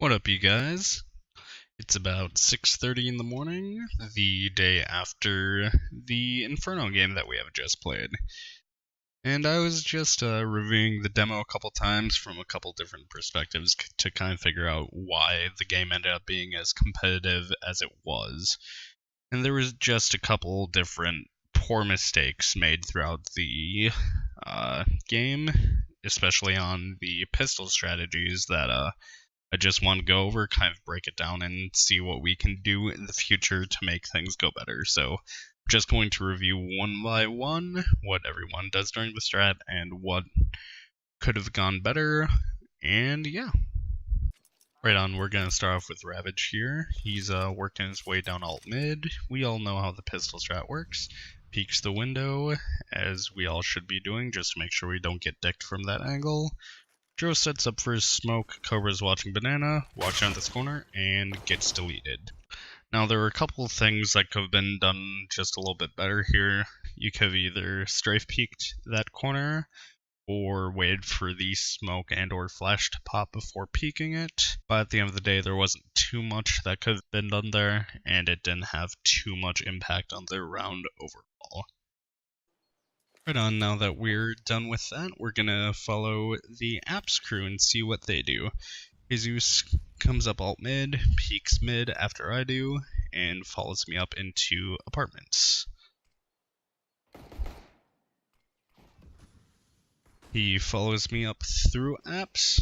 What up, you guys? It's about 6:30 in the morning, the day after the Inferno game that we have just played. And I was just reviewing the demo a couple times from a couple different perspectives to kind of figure out why the game ended up being as competitive as it was. And there was just a couple different poor mistakes made throughout the game, especially on the pistol strategies that I just want to go over, kind of break it down, and see what we can do in the future to make things go better. So, I'm just going to review one by one what everyone does during the strat and what could have gone better, and yeah. Right on, we're going to start off with Ravage here. He's working his way down alt mid. We all know how the pistol strat works. Peeks the window, as we all should be doing, just to make sure we don't get dicked from that angle. Joe sets up for his smoke, Cobra's watching banana, walks around this corner, and gets deleted. Now there are a couple of things that could have been done just a little bit better here. You could have either strafe peeked that corner, or waited for the smoke and or flash to pop before peeking it. But at the end of the day, there wasn't too much that could have been done there, and it didn't have too much impact on the round overall. Right on, now that we're done with that, we're gonna follow the apps crew and see what they do. Jesus comes up alt mid, peeks mid after I do, and follows me up into apartments. He follows me up through apps,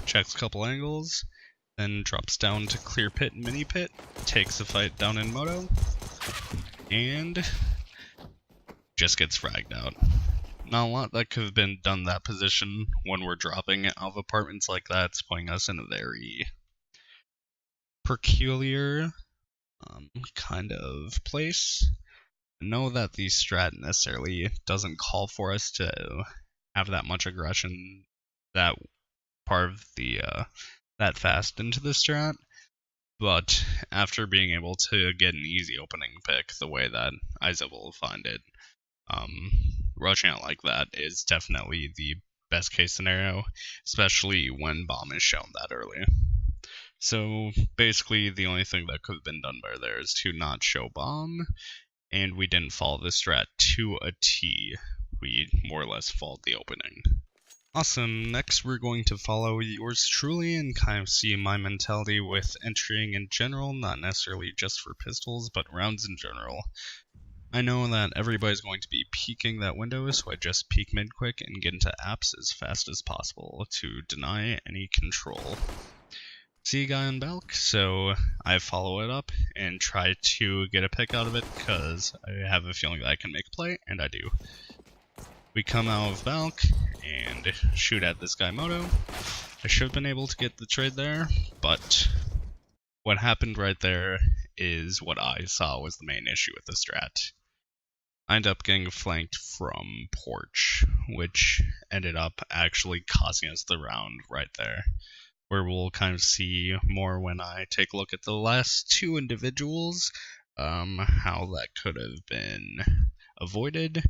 checks a couple angles, then drops down to clear pit and mini pit, takes a fight down in moto, and just gets fragged out. Not a lot that could have been done that position when we're dropping out of apartments like that. It's putting us in a very peculiar kind of place. I know that the strat necessarily doesn't call for us to have that much aggression that part of the that fast into the strat, but after being able to get an easy opening pick the way that Isaac will find it, rushing out like that is definitely the best case scenario, especially when bomb is shown that early. So basically the only thing that could have been done better there is to not show bomb, and we didn't follow the strat to a T. We more or less followed the opening. Awesome, next we're going to follow yours truly and kind of see my mentality with entering in general, not necessarily just for pistols, but rounds in general. I know that everybody's going to be peeking that window, so I just peek mid quick and get into apps as fast as possible to deny any control. See a guy on Balk, so I follow it up and try to get a pick out of it because I have a feeling that I can make a play, and I do. We come out of Balk and shoot at this guy Moto. I should have been able to get the trade there, but what happened right there is what I saw was the main issue with the strat. I ended up getting flanked from porch, which ended up actually costing us the round right there, where we'll kind of see more when I take a look at the last two individuals, how that could have been avoided,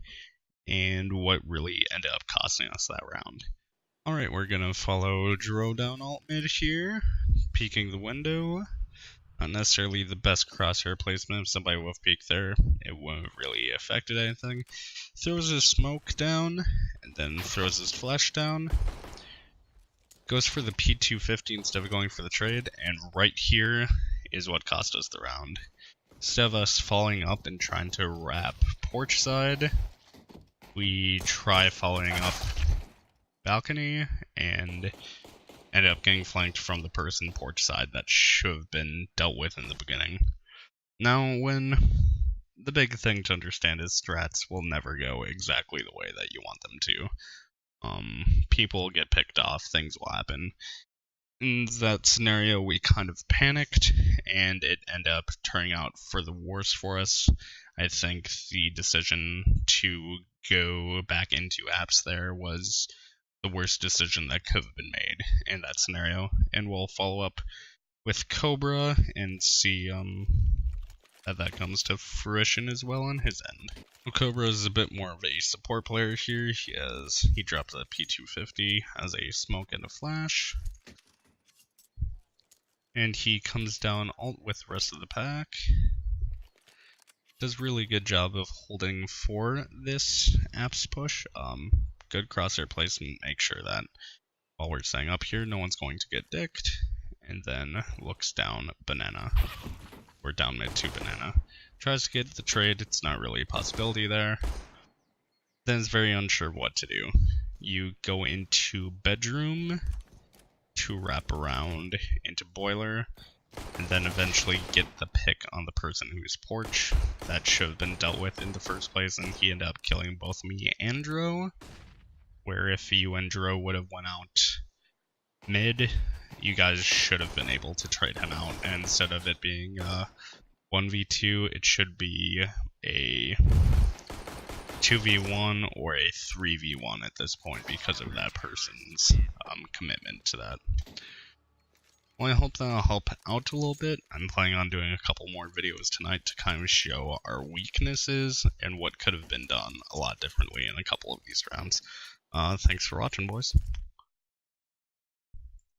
and what really ended up costing us that round. Alright, we're gonna follow Dro down alt mid here, peeking the window. Not necessarily the best crosshair placement. If somebody wolf peeked there, it wouldn't have really affected anything. Throws his smoke down, and then throws his flash down. Goes for the P250 instead of going for the trade, and right here is what cost us the round. Instead of us falling up and trying to wrap porch side, we try following up balcony and ended up getting flanked from the person porch side that should have been dealt with in the beginning. Now, when the big thing to understand is strats will never go exactly the way that you want them to. People get picked off, things will happen. In that scenario, we kind of panicked, and it ended up turning out for the worse for us. I think the decision to go back into apps there was the worst decision that could have been made in that scenario, and we'll follow up with Cobra and see that comes to fruition as well on his end. Cobra is a bit more of a support player here. He drops a P250 as a smoke and a flash. And he comes down alt with the rest of the pack. Does really good job of holding for this apps push. Good crosshair placement, make sure that while we're staying up here, no one's going to get dicked. And then looks down banana. Or down mid to banana. Tries to get the trade, it's not really a possibility there. Then is very unsure what to do. You go into bedroom to wrap around into boiler, and then eventually get the pick on the person who's porch. That should have been dealt with in the first place, and he ended up killing both me and Dro. Where if you and Dro would have went out mid, you guys should have been able to trade him out, and instead of it being 1v2, it should be a 2v1 or a 3v1 at this point because of that person's commitment to that. Well, I hope that'll help out a little bit. I'm planning on doing a couple more videos tonight to kind of show our weaknesses and what could have been done a lot differently in a couple of these rounds. Thanks for watching, boys.